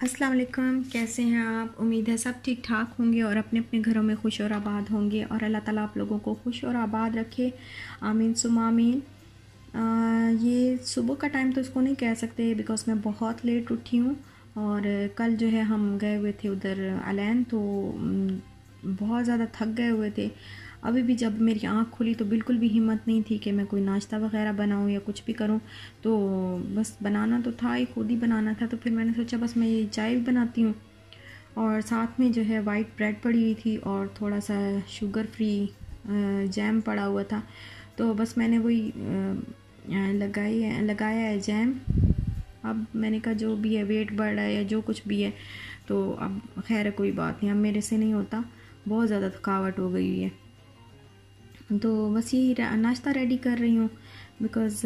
अस्सलाम वालेकुम। कैसे हैं आप? उम्मीद है सब ठीक ठाक होंगे और अपने अपने घरों में खुश और आबाद होंगे और अल्लाह ताला आप लोगों को खुश और आबाद रखे। आमीन सुम्मा आमीन। ये सुबह का टाइम तो इसको नहीं कह सकते बिकॉज़ मैं बहुत लेट उठी हूँ और कल जो है हम गए हुए थे उधर अलैन, तो बहुत ज़्यादा थक गए हुए थे। अभी भी जब मेरी आँख खुली तो बिल्कुल भी हिम्मत नहीं थी कि मैं कोई नाश्ता वगैरह बनाऊँ या कुछ भी करूँ। तो बस बनाना तो था ही, खुद ही बनाना था, तो फिर मैंने सोचा बस मैं ये चाय भी बनाती हूँ और साथ में जो है वाइट ब्रेड पड़ी हुई थी और थोड़ा सा शुगर फ्री जैम पड़ा हुआ था। तो बस मैंने वही लगाया है जैम। अब मैंने कहा जो भी है वेट बढ़ रहा है या जो कुछ भी है तो अब खैर है, कोई बात नहीं, अब मेरे से नहीं होता, बहुत ज़्यादा थकावट हो गई हुई है। तो बस यही नाश्ता रेडी कर रही हूँ बिकॉज़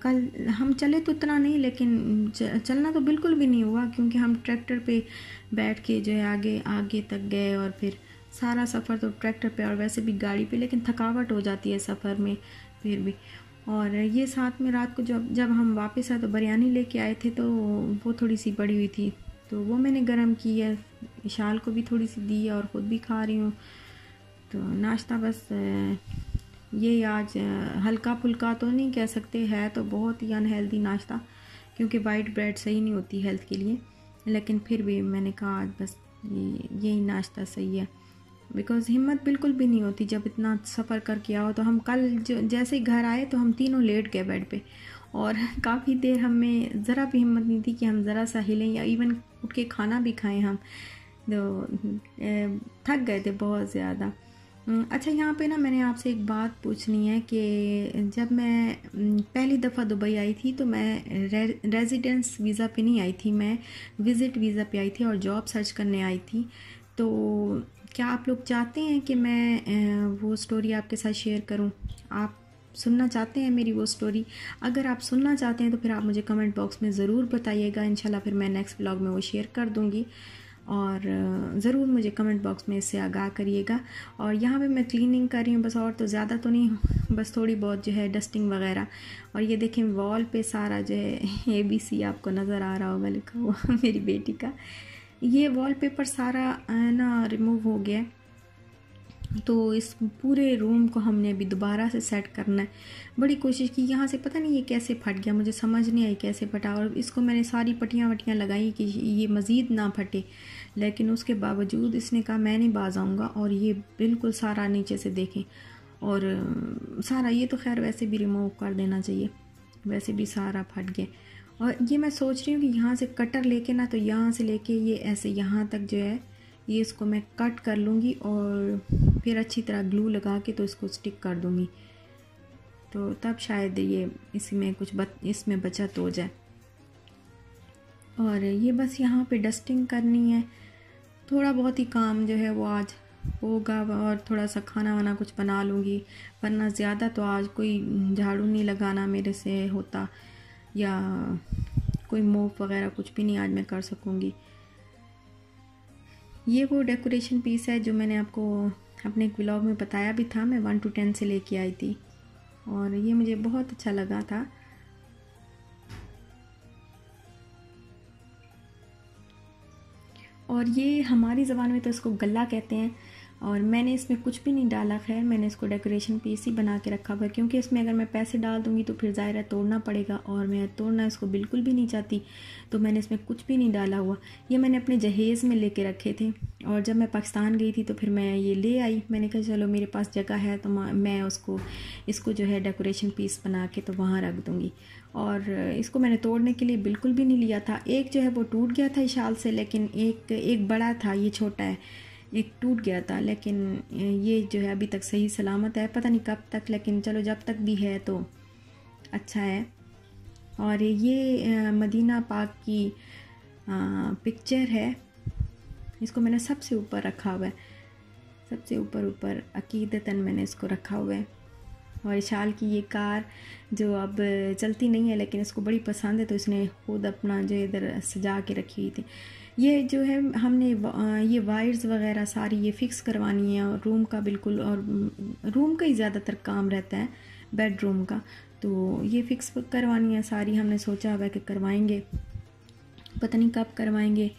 कल हम चले तो इतना नहीं, लेकिन चलना तो बिल्कुल भी नहीं हुआ क्योंकि हम ट्रैक्टर पे बैठ के जो है आगे आगे तक गए और फिर सारा सफ़र तो ट्रैक्टर पे और वैसे भी गाड़ी पे, लेकिन थकावट हो जाती है सफ़र में फिर भी। और ये साथ में रात को जब जब हम वापस आए तो बिरयानी लेके आए थे, तो वो थोड़ी सी पड़ी हुई थी तो वो मैंने गरम की है, इशाल को भी थोड़ी सी दी है और ख़ुद भी खा रही हूँ। तो नाश्ता बस ये आज हल्का फुल्का तो नहीं कह सकते, है तो बहुत ही अनहेल्दी नाश्ता क्योंकि वाइट ब्रेड सही नहीं होती हेल्थ के लिए, लेकिन फिर भी मैंने कहा आज बस यही नाश्ता सही है बिकॉज़ हिम्मत बिल्कुल भी नहीं होती जब इतना सफ़र करके आओ। तो हम कल जो जैसे ही घर आए तो हम तीनों लेट गए बेड पे और काफ़ी देर हमें ज़रा भी हिम्मत नहीं थी कि हम ज़रा सा हिलें या इवन उठ के खाना भी खाएं। हम तो थक गए थे बहुत ज़्यादा। अच्छा, यहाँ पे ना मैंने आपसे एक बात पूछनी है कि जब मैं पहली दफ़ा दुबई आई थी तो मैं रेजिडेंस वीज़ा पे नहीं आई थी, मैं विज़िट वीज़ा पे आई थी और जॉब सर्च करने आई थी। तो क्या आप लोग चाहते हैं कि मैं वो स्टोरी आपके साथ शेयर करूं? आप सुनना चाहते हैं मेरी वो स्टोरी? अगर आप सुनना चाहते हैं तो फिर आप मुझे कमेंट बॉक्स में ज़रूर बताइएगा, इंशाल्लाह फिर मैं नेक्स्ट व्लॉग में वो शेयर कर दूँगी और ज़रूर मुझे कमेंट बॉक्स में इससे आगाह करिएगा। और यहाँ पे मैं क्लीनिंग कर रही हूँ बस, और तो ज़्यादा तो नहीं, बस थोड़ी बहुत जो है डस्टिंग वगैरह। और ये देखें वॉल पे सारा जो है ABC आपको नज़र आ रहा होगा लिखा हुआ मेरी बेटी का, ये वॉलपेपर सारा ना रिमूव हो गया, तो इस पूरे रूम को हमने अभी दोबारा से सेट करना है। बड़ी कोशिश की, यहाँ से पता नहीं ये कैसे फट गया, मुझे समझ नहीं आई कैसे फटा, और इसको मैंने सारी पट्टियाँ वट्टियाँ लगाई कि ये मज़ीद ना फटे, लेकिन उसके बावजूद इसने कहा मैं नहीं बाज आऊँगा। और ये बिल्कुल सारा नीचे से देखें, और सारा ये तो खैर वैसे भी रिमूव कर देना चाहिए, वैसे भी सारा फट गया। और ये मैं सोच रही हूँ कि यहाँ से कटर लेके ना, तो यहाँ से लेके ये ऐसे यहाँ तक जो है ये इसको मैं कट कर लूँगी और फिर अच्छी तरह ग्लू लगा के तो इसको स्टिक कर दूँगी, तो तब शायद ये इसी में कुछ इसमें बचत हो जाए। और ये बस यहाँ पे डस्टिंग करनी है, थोड़ा बहुत ही काम जो है वो आज होगा और थोड़ा सा खाना वाना कुछ बना लूँगी, वरना ज़्यादा तो आज कोई झाड़ू नहीं लगाना मेरे से होता या कोई मोप वगैरह कुछ भी नहीं आज मैं कर सकूँगी। ये वो डेकोरेशन पीस है जो मैंने आपको अपने एक व्लॉग में बताया भी था, मैं 1 to 10 से लेके आई थी और ये मुझे बहुत अच्छा लगा था। और ये हमारी ज़बान में तो इसको गल्ला कहते हैं और मैंने इसमें कुछ भी नहीं डाला, खैर मैंने इसको डेकोरेशन पीस ही बना के रखा हुआ है क्योंकि इसमें अगर मैं पैसे डाल दूँगी तो फिर ज़ाहिर है तोड़ना पड़ेगा और मैं तोड़ना इसको बिल्कुल भी नहीं चाहती, तो मैंने इसमें कुछ भी नहीं डाला हुआ। ये मैंने अपने जहेज़ में लेके रखे थे और जब मैं पाकिस्तान गई थी तो फिर मैं ये ले आई, मैंने कहा चलो मेरे पास जगह है तो मैं इसको जो है डेकोरेशन पीस बना के तो वहाँ रख दूँगी। और इसको मैंने तोड़ने के लिए बिल्कुल भी नहीं लिया था, एक जो है वो टूट गया था इशाल से, लेकिन एक बड़ा था, ये छोटा है, एक टूट गया था, लेकिन ये जो है अभी तक सही सलामत है, पता नहीं कब तक, लेकिन चलो जब तक भी है तो अच्छा है। और ये मदीना पाक की पिक्चर है, इसको मैंने सबसे ऊपर रखा हुआ है, सबसे ऊपर अकीदतन मैंने इसको रखा हुआ है। और इशाल की ये कार जो अब चलती नहीं है लेकिन इसको बड़ी पसंद है, तो इसने खुद अपना जो इधर सजा के रखी हुई थी। ये जो है हमने ये वायर्स वगैरह सारी ये फ़िक्स करवानी है और रूम का बिल्कुल, और रूम का ही ज़्यादातर काम रहता है, बेडरूम का, तो ये फ़िक्स करवानी है सारी, हमने सोचा हुआ है कि करवाएंगे। पता नहीं कब करवाएंगे।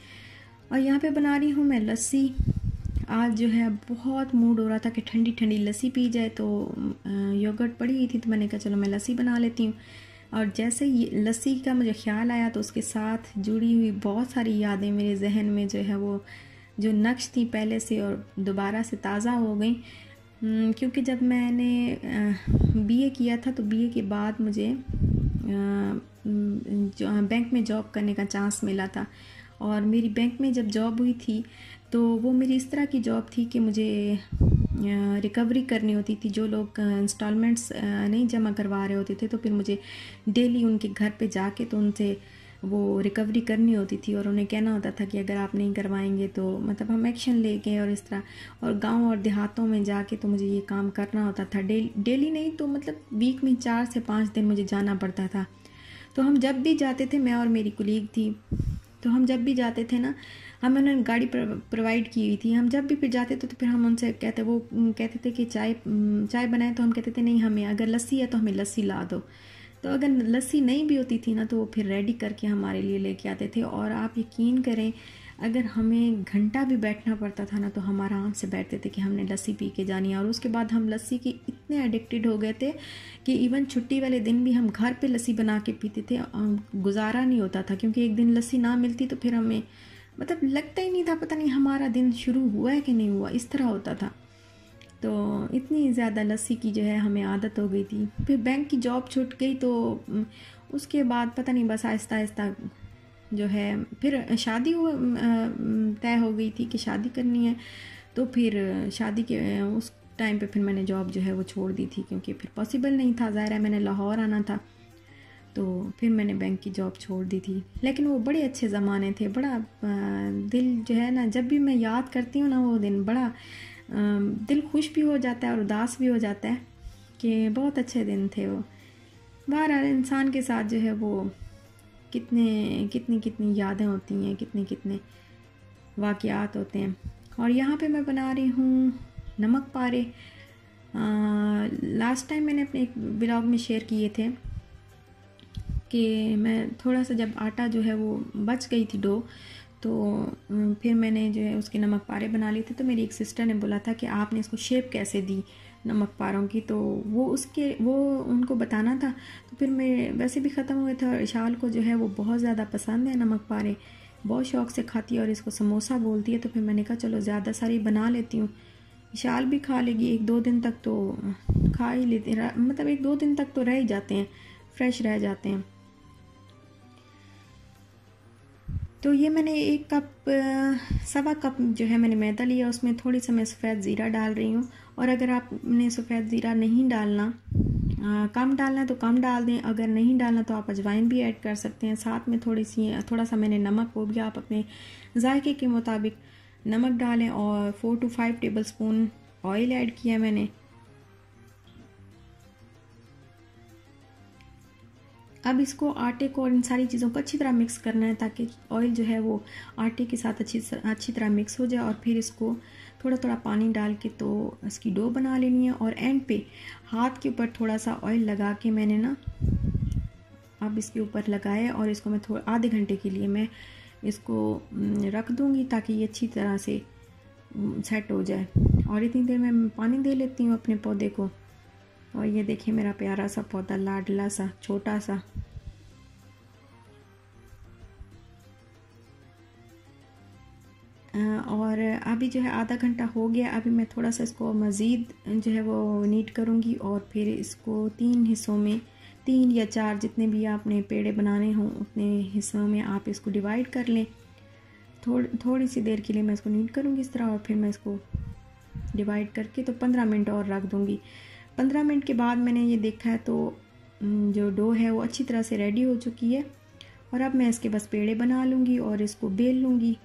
और यहाँ पे बना रही हूँ मैं लस्सी। आज जो है बहुत मूड हो रहा था कि ठंडी ठंडी लस्सी पी जाए, तो योगर्ट पड़ी हुई थी तो मैंने कहा चलो मैं लस्सी बना लेती हूँ। और जैसे ही लस्सी का मुझे ख्याल आया तो उसके साथ जुड़ी हुई बहुत सारी यादें मेरे जहन में जो है वो जो नक्श थी पहले से और दोबारा से ताज़ा हो गई। क्योंकि जब मैंने बीए किया था तो बीए के बाद मुझे बैंक में जॉब करने का चांस मिला था। और मेरी बैंक में जब जॉब हुई थी तो वो मेरी इस तरह की जॉब थी कि मुझे रिकवरी करनी होती थी। जो लोग इंस्टॉलमेंट्स नहीं जमा करवा रहे होते थे तो फिर मुझे डेली उनके घर पे जाके तो उनसे वो रिकवरी करनी होती थी और उन्हें कहना होता था कि अगर आप नहीं करवाएंगे तो मतलब हम एक्शन लेंगे और इस तरह। और गांव और देहातों में जाके तो मुझे ये काम करना होता था। डेली नहीं तो मतलब वीक में 4 से 5 दिन मुझे जाना पड़ता था। तो हम जब भी जाते थे, मैं और मेरी कुलीग थी, तो हम जब भी जाते थे ना, हमें उन्होंने गाड़ी प्रोवाइड की हुई थी। हम जब भी फिर जाते थे तो फिर हम उनसे कहते, वो कहते थे कि चाय बनाएं, तो हम कहते थे नहीं, हमें अगर लस्सी है तो हमें लस्सी ला दो। तो अगर लस्सी नहीं भी होती थी ना तो वो फिर रेडी करके हमारे लिए लेके आते थे। और आप यकीन करें, अगर हमें घंटा भी बैठना पड़ता था ना तो हम आराम से बैठते थे कि हमने लस्सी पी के जानी है। और उसके बाद हम लस्सी के इतने एडिक्टेड हो गए थे कि इवन छुट्टी वाले दिन भी हम घर पे लस्सी बना के पीते थे। गुजारा नहीं होता था, क्योंकि एक दिन लस्सी ना मिलती तो फिर हमें मतलब लगता ही नहीं था, पता नहीं हमारा दिन शुरू हुआ है कि नहीं हुआ, इस तरह होता था। तो इतनी ज़्यादा लस्सी की जो है हमें आदत हो गई थी। फिर बैंक की जॉब छूट गई तो उसके बाद पता नहीं बस आहिस्ता आहिस्ता जो है फिर शादी तय हो गई थी कि शादी करनी है। तो फिर शादी के उस टाइम पे फिर मैंने जॉब जो है वो छोड़ दी थी, क्योंकि फिर पॉसिबल नहीं था, ज़ाहिर है मैंने लाहौर आना था। तो फिर मैंने बैंक की जॉब छोड़ दी थी। लेकिन वो बड़े अच्छे ज़माने थे। बड़ा दिल जो है ना, जब भी मैं याद करती हूँ ना वो दिन, बड़ा दिल खुश भी हो जाता है और उदास भी हो जाता है कि बहुत अच्छे दिन थे वो। बहरहाल इंसान के साथ जो है वो कितनी यादें होती हैं, कितने वाक़यात होते हैं। और यहाँ पे मैं बना रही हूँ नमक पारे। लास्ट टाइम मैंने अपने एक ब्लॉग में शेयर किए थे कि मैं थोड़ा सा जब आटा जो है वो बच गई थी डो, तो फिर मैंने जो है उसके नमक पारे बना लिए थे। तो मेरी एक सिस्टर ने बोला था कि आपने इसको शेप कैसे दी नमक पारों की, तो वो उनको बताना था। तो फिर मैं वैसे भी ख़त्म हुए थे और इशाल को जो है वो बहुत ज़्यादा पसंद है नमक पारे, बहुत शौक़ से खाती है और इसको समोसा बोलती है। तो फिर मैंने कहा चलो ज़्यादा सारी बना लेती हूँ, इशाल भी खा लेगी। 1-2 दिन तक तो खा ही लेती, मतलब 1-2 दिन तक तो रह ही जाते हैं, फ्रेश रह जाते हैं। तो ये मैंने 1 कप 1.25 कप जो है मैंने मैदा लिया, उसमें थोड़ी सी मैं सफ़ेद ज़ीरा डाल रही हूँ। और अगर आपने सफ़ेद ज़ीरा नहीं डालना, कम डालना है तो कम डाल दें, अगर नहीं डालना तो आप अजवाइन भी ऐड कर सकते हैं। साथ में थोड़ा सा मैंने नमक, वो भी आप अपने जायके के मुताबिक नमक डालें। और 4 to 5 table spoon oil add किया मैंने। अब इसको आटे को और इन सारी चीज़ों को अच्छी तरह मिक्स करना है, ताकि ऑयल जो है वो आटे के साथ अच्छी तरह मिक्स हो जाए। और फिर इसको थोड़ा थोड़ा पानी डाल के तो इसकी डो बना लेनी है। और एंड पे हाथ के ऊपर थोड़ा सा ऑयल लगा के मैंने ना अब इसके ऊपर लगाया और इसको मैं आधे घंटे के लिए मैं इसको रख दूँगी, ताकि ये अच्छी तरह से सेट हो जाए। और इतनी देर में पानी दे लेती हूँ अपने पौधे को। और ये देखिए मेरा प्यारा सा पौधा, लाडला सा, छोटा सा। और अभी जो है आधा घंटा हो गया। अभी मैं थोड़ा सा इसको मज़ीद जो है वो नीट करूँगी और फिर इसको 3 हिस्सों में, 3 या 4 जितने भी आपने पेड़े बनाने हों उतने हिस्सों में आप इसको डिवाइड कर लें। थोड़ी सी देर के लिए मैं इसको नीट करूँगी इस तरह, और फिर मैं इसको डिवाइड करके तो 15 मिनट और रख दूँगी। 15 मिनट के बाद मैंने ये देखा है तो जो डो है वो अच्छी तरह से रेडी हो चुकी है। और अब मैं इसके बस पेड़े बना लूँगी और इसको बेल लूँगी।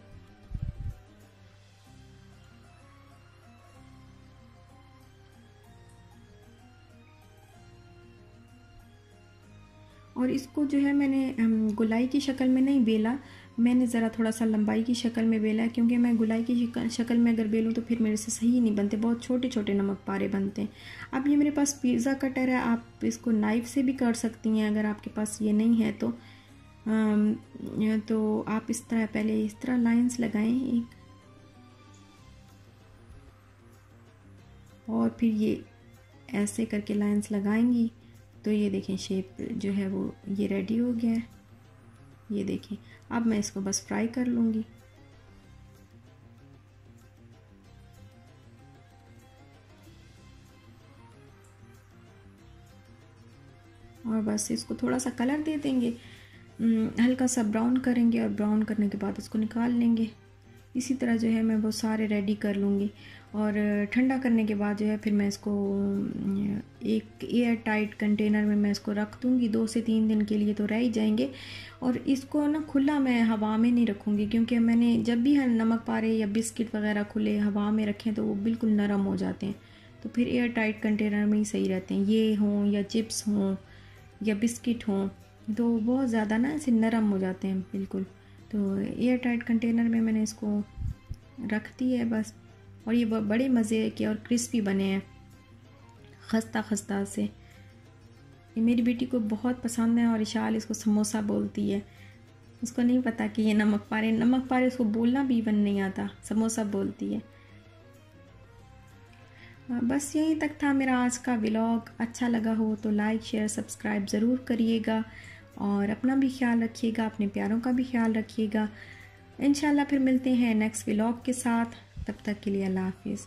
और इसको जो है मैंने गोलाई की शक्ल में नहीं बेला, मैंने ज़रा थोड़ा सा लंबाई की शक्ल में बेला, क्योंकि मैं गोलाई की शक्ल में अगर बेलूँ तो फिर मेरे से सही नहीं बनते, बहुत छोटे छोटे नमक पारे बनते हैं। अब ये मेरे पास पिज़्ज़ा कटर है, आप इसको नाइफ़ से भी कर सकती हैं अगर आपके पास ये नहीं है तो। तो आप इस तरह पहले इस तरह लाइंस लगाएं एक, और फिर ये ऐसे करके लाइंस लगाएंगी तो ये देखें शेप जो है वो ये रेडी हो गया है। ये देखें, अब मैं इसको बस फ्राई कर लूँगी। और बस इसको थोड़ा सा कलर दे देंगे, हल्का सा ब्राउन करेंगे और ब्राउन करने के बाद उसको निकाल लेंगे। इसी तरह जो है मैं वो सारे रेडी कर लूँगी और ठंडा करने के बाद जो है फिर मैं इसको एक एयर टाइट कंटेनर में मैं इसको रख दूँगी। 2 से 3 दिन के लिए तो रह ही जाएंगे। और इसको ना खुला मैं हवा में नहीं रखूँगी, क्योंकि मैंने जब भी नमक पारे या बिस्किट वगैरह खुले हवा में रखें तो वो बिल्कुल नरम हो जाते हैं। तो फिर एयर टाइट कंटेनर में ही सही रहते हैं, ये हों या चिप्स हों या बिस्किट हों, तो बहुत ज़्यादा ना ऐसे नरम हो जाते हैं बिल्कुल। तो एयर टाइट कंटेनर में मैंने इसको रख दी है बस। और ये बड़े मज़े के और क्रिस्पी बने हैं, खस्ता खस्ता से। ये मेरी बेटी को बहुत पसंद है और इशाल इसको समोसा बोलती है। उसको नहीं पता कि ये नमक पारे उसको बोलना भी इवन नहीं आता, समोसा बोलती है। बस यहीं तक था मेरा आज का व्लॉग। अच्छा लगा हो तो लाइक शेयर सब्सक्राइब ज़रूर करिएगा और अपना भी ख्याल रखिएगा, अपने प्यारों का भी ख्याल रखिएगा। इंशाल्लाह फिर मिलते हैं नेक्स्ट व्लॉग के साथ। तब तक के लिए अल्लाह हाफिज़।